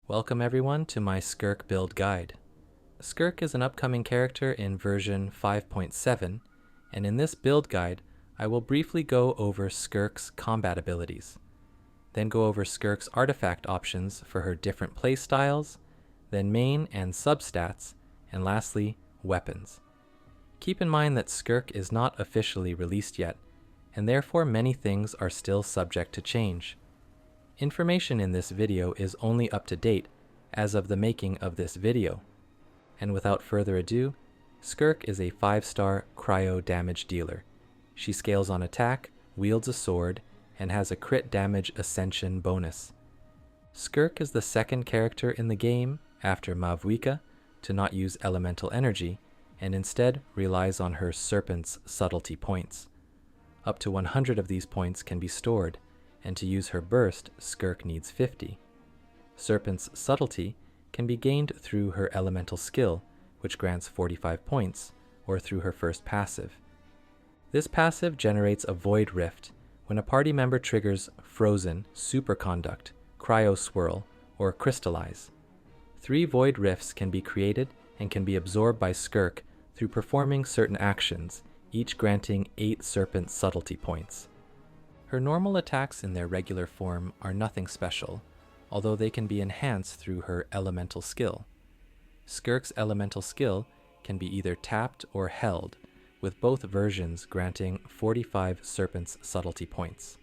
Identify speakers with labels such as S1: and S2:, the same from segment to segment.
S1: Welcome everyone to my Skirk build guide. Skirk is an upcoming character in version 5.7, and in this build guide, I will briefly go over Skirk's combat abilities, then go over Skirk's artifact options for her different playstyles, then main and substats, and lastly, weapons. Keep in mind that Skirk is not officially released yet, and therefore many things are still subject to change. Information in this video is only up to date as of the making of this video. And without further ado, Skirk is a 5-star cryo damage dealer. She scales on attack, wields a sword, and has a crit damage ascension bonus. Skirk is the second character in the game, after Mavwika, to not use elemental energy, and instead relies on her Serpent's subtlety points. Up to 100 of these points can be stored, and to use her burst, Skirk needs 50. Serpent's subtlety can be gained through her elemental skill, which grants 45 points, or through her first passive. This passive generates a void rift when a party member triggers Frozen, Superconduct, Cryo Swirl, or Crystallize. 3 void rifts can be created and can be absorbed by Skirk through performing certain actions, each granting 8 Serpent subtlety points. Her normal attacks in their regular form are nothing special, although they can be enhanced through her elemental skill. Skirk's elemental skill can be either tapped or held, with both versions granting 45 Serpent's subtlety points.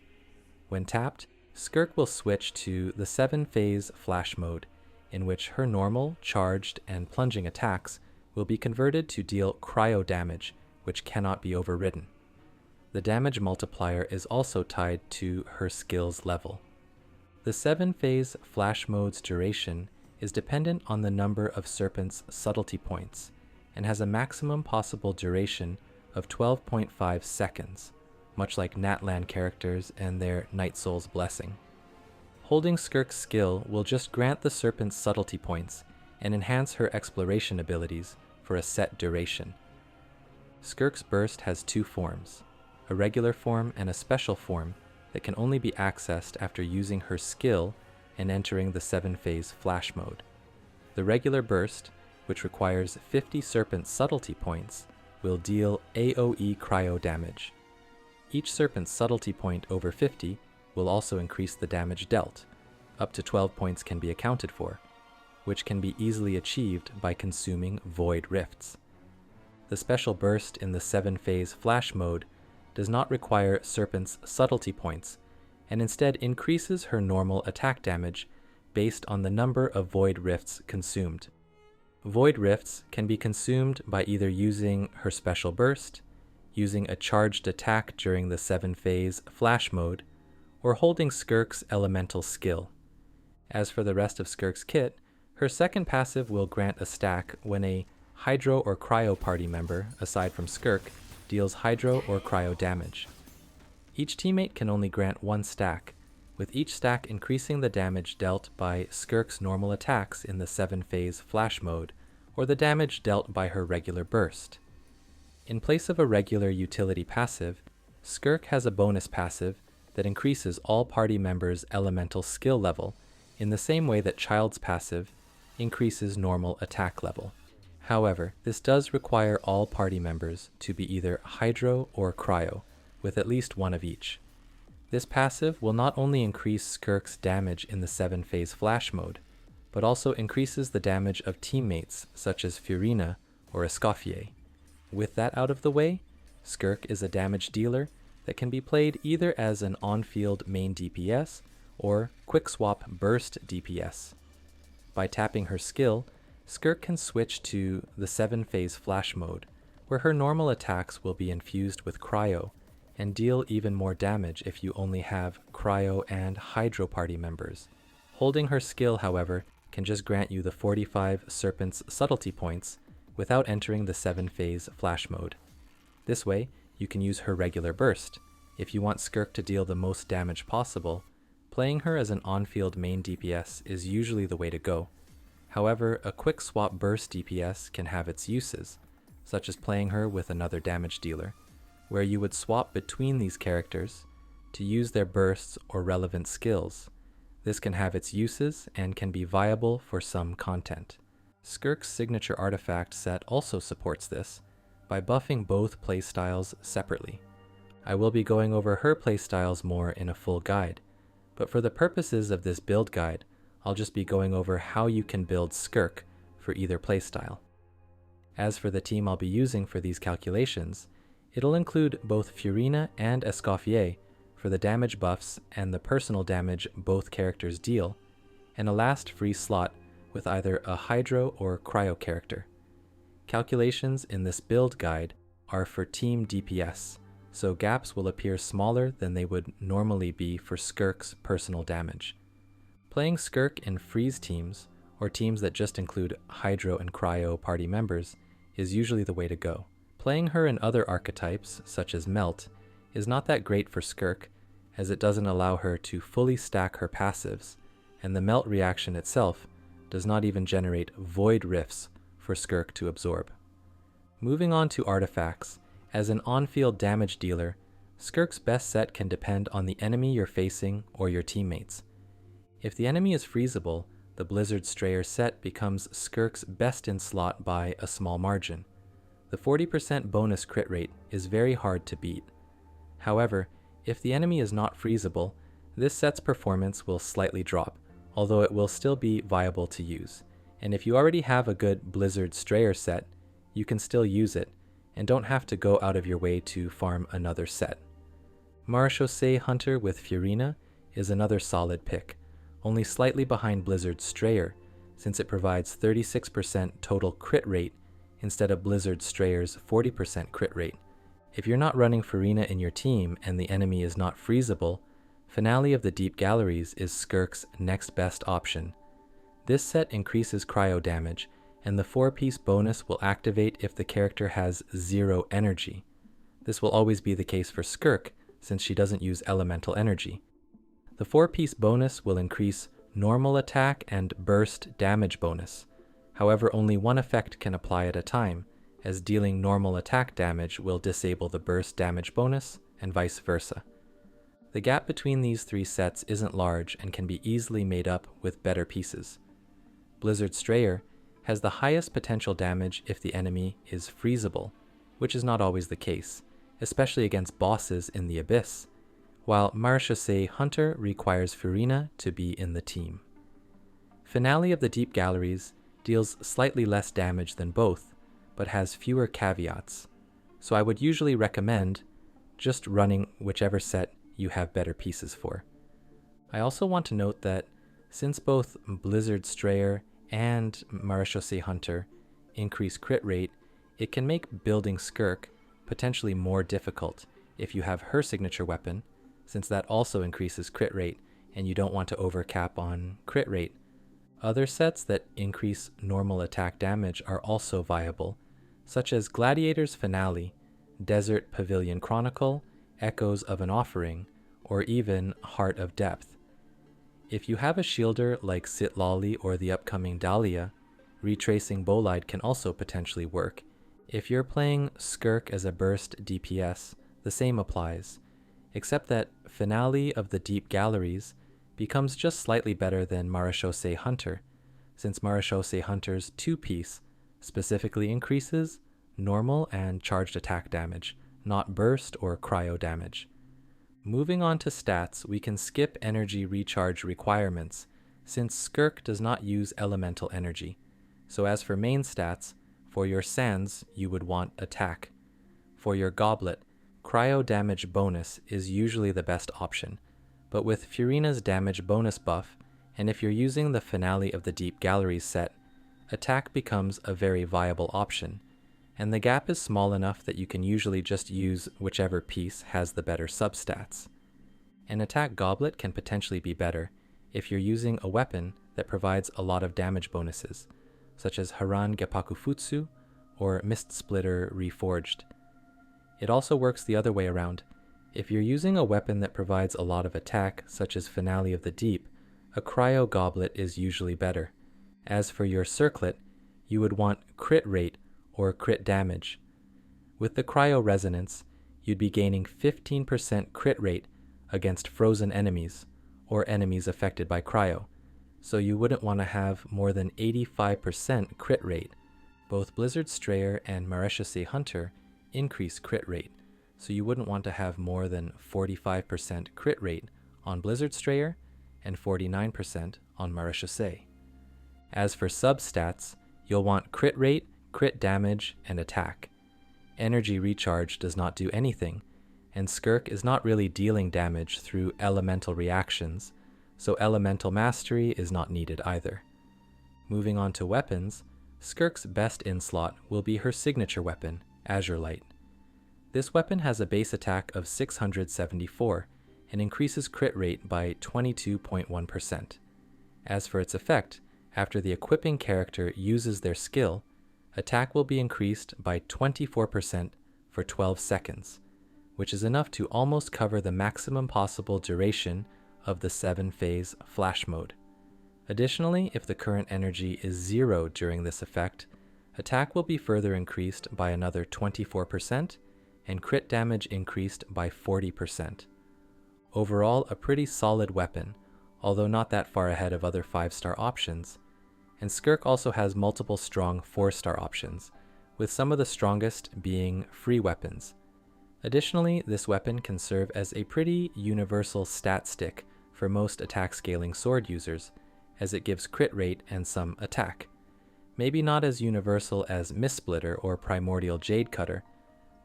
S1: When tapped, Skirk will switch to the 7-phase flash mode, in which her normal, charged, and plunging attacks will be converted to deal cryo damage, which cannot be overridden. The damage multiplier is also tied to her skill's level. The 7-phase flash mode's duration is dependent on the number of Serpent's subtlety points and has a maximum possible duration of 12.5 seconds, much like Natlan characters and their Night Soul's Blessing. Holding Skirk's skill will just grant the Serpent's subtlety points and enhance her exploration abilities for a set duration. Skirk's burst has 2 forms, a regular form and a special form that can only be accessed after using her skill and entering the 7-phase flash mode. The regular burst, which requires 50 Serpent subtlety points, will deal AoE cryo damage. Each Serpent subtlety point over 50 will also increase the damage dealt. Up to 12 points can be accounted for, which can be easily achieved by consuming void rifts. The special burst in the 7-phase flash mode does not require Serpent's subtlety points, and instead increases her normal attack damage based on the number of void rifts consumed. Void rifts can be consumed by either using her special burst, using a charged attack during the 7-phase flash mode, or holding Skirk's elemental skill. As for the rest of Skirk's kit, her second passive will grant a stack when a Hydro or Cryo party member, aside from Skirk, deals Hydro or Cryo damage. Each teammate can only grant 1 stack, with each stack increasing the damage dealt by Skirk's normal attacks in the 7-phase flash mode, or the damage dealt by her regular burst. In place of a regular utility passive, Skirk has a bonus passive that increases all party members' elemental skill level in the same way that Child's passive increases normal attack level. However, this does require all party members to be either Hydro or Cryo, with at least 1 of each. This passive will not only increase Skirk's damage in the 7-phase flash mode, but also increases the damage of teammates such as Furina or Escoffier. With that out of the way, Skirk is a damage dealer that can be played either as an on-field main DPS or quick swap burst DPS. By tapping her skill, Skirk can switch to the 7-phase flash mode, where her normal attacks will be infused with cryo, and deal even more damage if you only have cryo and hydro party members. Holding her skill, however, can just grant you the 45 Serpent's subtlety points without entering the 7-phase flash mode. This way, you can use her regular burst. If you want Skirk to deal the most damage possible, playing her as an on-field main DPS is usually the way to go. However, a quick swap burst DPS can have its uses, such as playing her with another damage dealer, where you would swap between these characters to use their bursts or relevant skills. This can have its uses and can be viable for some content. Skirk's signature artifact set also supports this by buffing both playstyles separately. I will be going over her playstyles more in a full guide, but for the purposes of this build guide, I'll just be going over how you can build Skirk for either playstyle. As for the team I'll be using for these calculations, it'll include both Furina and Escoffier for the damage buffs and the personal damage both characters deal, and a last free slot with either a Hydro or Cryo character. Calculations in this build guide are for team DPS, so gaps will appear smaller than they would normally be for Skirk's personal damage. Playing Skirk in freeze teams, or teams that just include Hydro and Cryo party members, is usually the way to go. Playing her in other archetypes, such as Melt, is not that great for Skirk, as it doesn't allow her to fully stack her passives, and the Melt reaction itself does not even generate Void Rifts for Skirk to absorb. Moving on to artifacts, as an on-field damage dealer, Skirk's best set can depend on the enemy you're facing or your teammates. If the enemy is freezable, the Blizzard Strayer set becomes Skirk's best in slot by a small margin. The 40% bonus crit rate is very hard to beat. However, if the enemy is not freezable, this set's performance will slightly drop, although it will still be viable to use. And if you already have a good Blizzard Strayer set, you can still use it, and don't have to go out of your way to farm another set. Marechausse Hunter with Furina is another solid pick, only slightly behind Blizzard Strayer, since it provides 36% total crit rate instead of Blizzard Strayer's 40% crit rate. If you're not running Furina in your team and the enemy is not freezable, Finale of the Deep Galleries is Skirk's next best option. This set increases cryo damage, and the 4-piece bonus will activate if the character has 0 energy. This will always be the case for Skirk, since she doesn't use elemental energy. The 4-piece bonus will increase normal attack and burst damage bonus. However, only one effect can apply at a time, as dealing normal attack damage will disable the burst damage bonus, and vice versa. The gap between these 3 sets isn't large and can be easily made up with better pieces. Blizzard Strayer has the highest potential damage if the enemy is freezable, which is not always the case, especially against bosses in the Abyss, while Marechausse Hunter requires Furina to be in the team. Finale of the Deep Galleries deals slightly less damage than both, but has fewer caveats, so I would usually recommend just running whichever set you have better pieces for. I also want to note that since both Blizzard Strayer and Marechausse Hunter increase crit rate, it can make building Skirk potentially more difficult if you have her signature weapon, since that also increases crit rate and you don't want to overcap on crit rate. Other sets that increase normal attack damage are also viable, such as Gladiator's Finale, Desert Pavilion Chronicle, Echoes of an Offering, or even Heart of Depth. If you have a shielder like Sitlali or the upcoming Dahlia, Retracing Bolide can also potentially work. If you're playing Skirk as a burst DPS, the same applies, except that Finale of the Deep Galleries becomes just slightly better than Marechausse Hunter, since Marechausse Hunter's 2-piece specifically increases normal and charged attack damage, not burst or cryo damage. Moving on to stats, we can skip energy recharge requirements, since Skirk does not use elemental energy. So as for main stats, for your Sands, you would want attack. For your Goblet, cryo damage bonus is usually the best option, but with Furina's damage bonus buff, and if you're using the Finale of the Deep Galleries set, attack becomes a very viable option, and the gap is small enough that you can usually just use whichever piece has the better substats. An attack Goblet can potentially be better if you're using a weapon that provides a lot of damage bonuses, such as Haran Gepakufutsu or Mist Splitter Reforged. It also works the other way around. If you're using a weapon that provides a lot of attack, such as Finale of the Deep, a Cryo Goblet is usually better. As for your Circlet, you would want crit rate or crit damage. With the Cryo Resonance, you'd be gaining 15% crit rate against frozen enemies, or enemies affected by cryo, so you wouldn't want to have more than 85% crit rate. Both Blizzard Strayer and Marechausse Hunter increase crit rate, so you wouldn't want to have more than 45% crit rate on Blizzard Strayer and 49% on Marechausse. As for substats, you'll want crit rate, crit damage, and attack. Energy recharge does not do anything, and Skirk is not really dealing damage through elemental reactions, so elemental mastery is not needed either. Moving on to weapons, Skirk's best in slot will be her signature weapon, Azurelight. This weapon has a base attack of 674 and increases crit rate by 22.1%. As for its effect, after the equipping character uses their skill, attack will be increased by 24% for 12 seconds, which is enough to almost cover the maximum possible duration of the 7-phase flash mode. Additionally, if the current energy is 0 during this effect, attack will be further increased by another 24% and crit damage increased by 40%. Overall, a pretty solid weapon, although not that far ahead of other 5-star options. And Skirk also has multiple strong 4-star options, with some of the strongest being free weapons. Additionally, this weapon can serve as a pretty universal stat stick for most attack scaling sword users, as it gives crit rate and some attack. Maybe not as universal as Mistsplitter or Primordial Jade Cutter,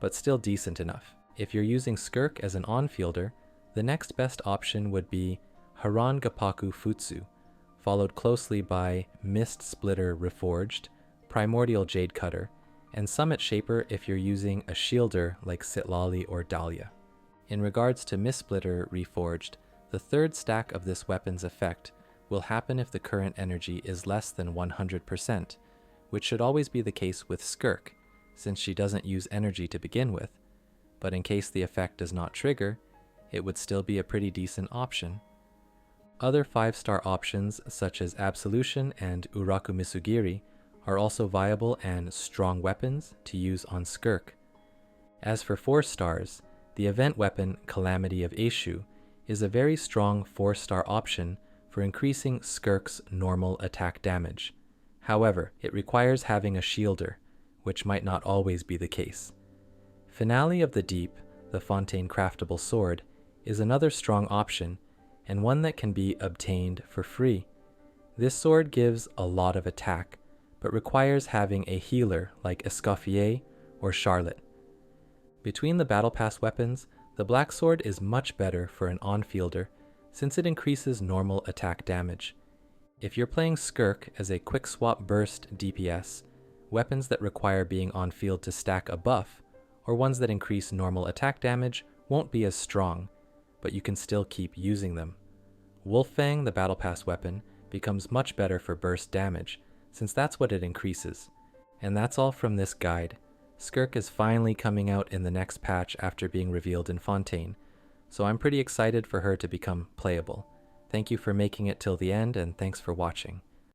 S1: but still decent enough. If you're using Skirk as an on-fielder, the next best option would be Haran Gapaku Futsu, followed closely by Mistsplitter Reforged, Primordial Jade Cutter, and Summit Shaper if you're using a shielder like Sitlali or Dahlia. In regards to Mistsplitter Reforged, the third stack of this weapon's effect will happen if the current energy is less than 100%, which should always be the case with Skirk, since she doesn't use energy to begin with, but in case the effect does not trigger, it would still be a pretty decent option. Other 5-star options such as Absolution and Uraku Misugiri are also viable and strong weapons to use on Skirk. As for 4 stars, the event weapon Calamity of Eshu is a very strong 4-star option for increasing Skirk's normal attack damage. However, it requires having a shielder, which might not always be the case. Finale of the Deep, the Fontaine Craftable Sword, is another strong option, and one that can be obtained for free. This sword gives a lot of attack, but requires having a healer like Escoffier or Charlotte. Between the Battle Pass weapons, the Black Sword is much better for an on-fielder since it increases normal attack damage. If you're playing Skirk as a quick swap burst DPS, weapons that require being on field to stack a buff, or ones that increase normal attack damage, won't be as strong, but you can still keep using them. Wolffang, the Battle Pass weapon, becomes much better for burst damage, since that's what it increases. And that's all from this guide. Skirk is finally coming out in the next patch after being revealed in Fontaine, so I'm pretty excited for her to become playable. Thank you for making it till the end, and thanks for watching.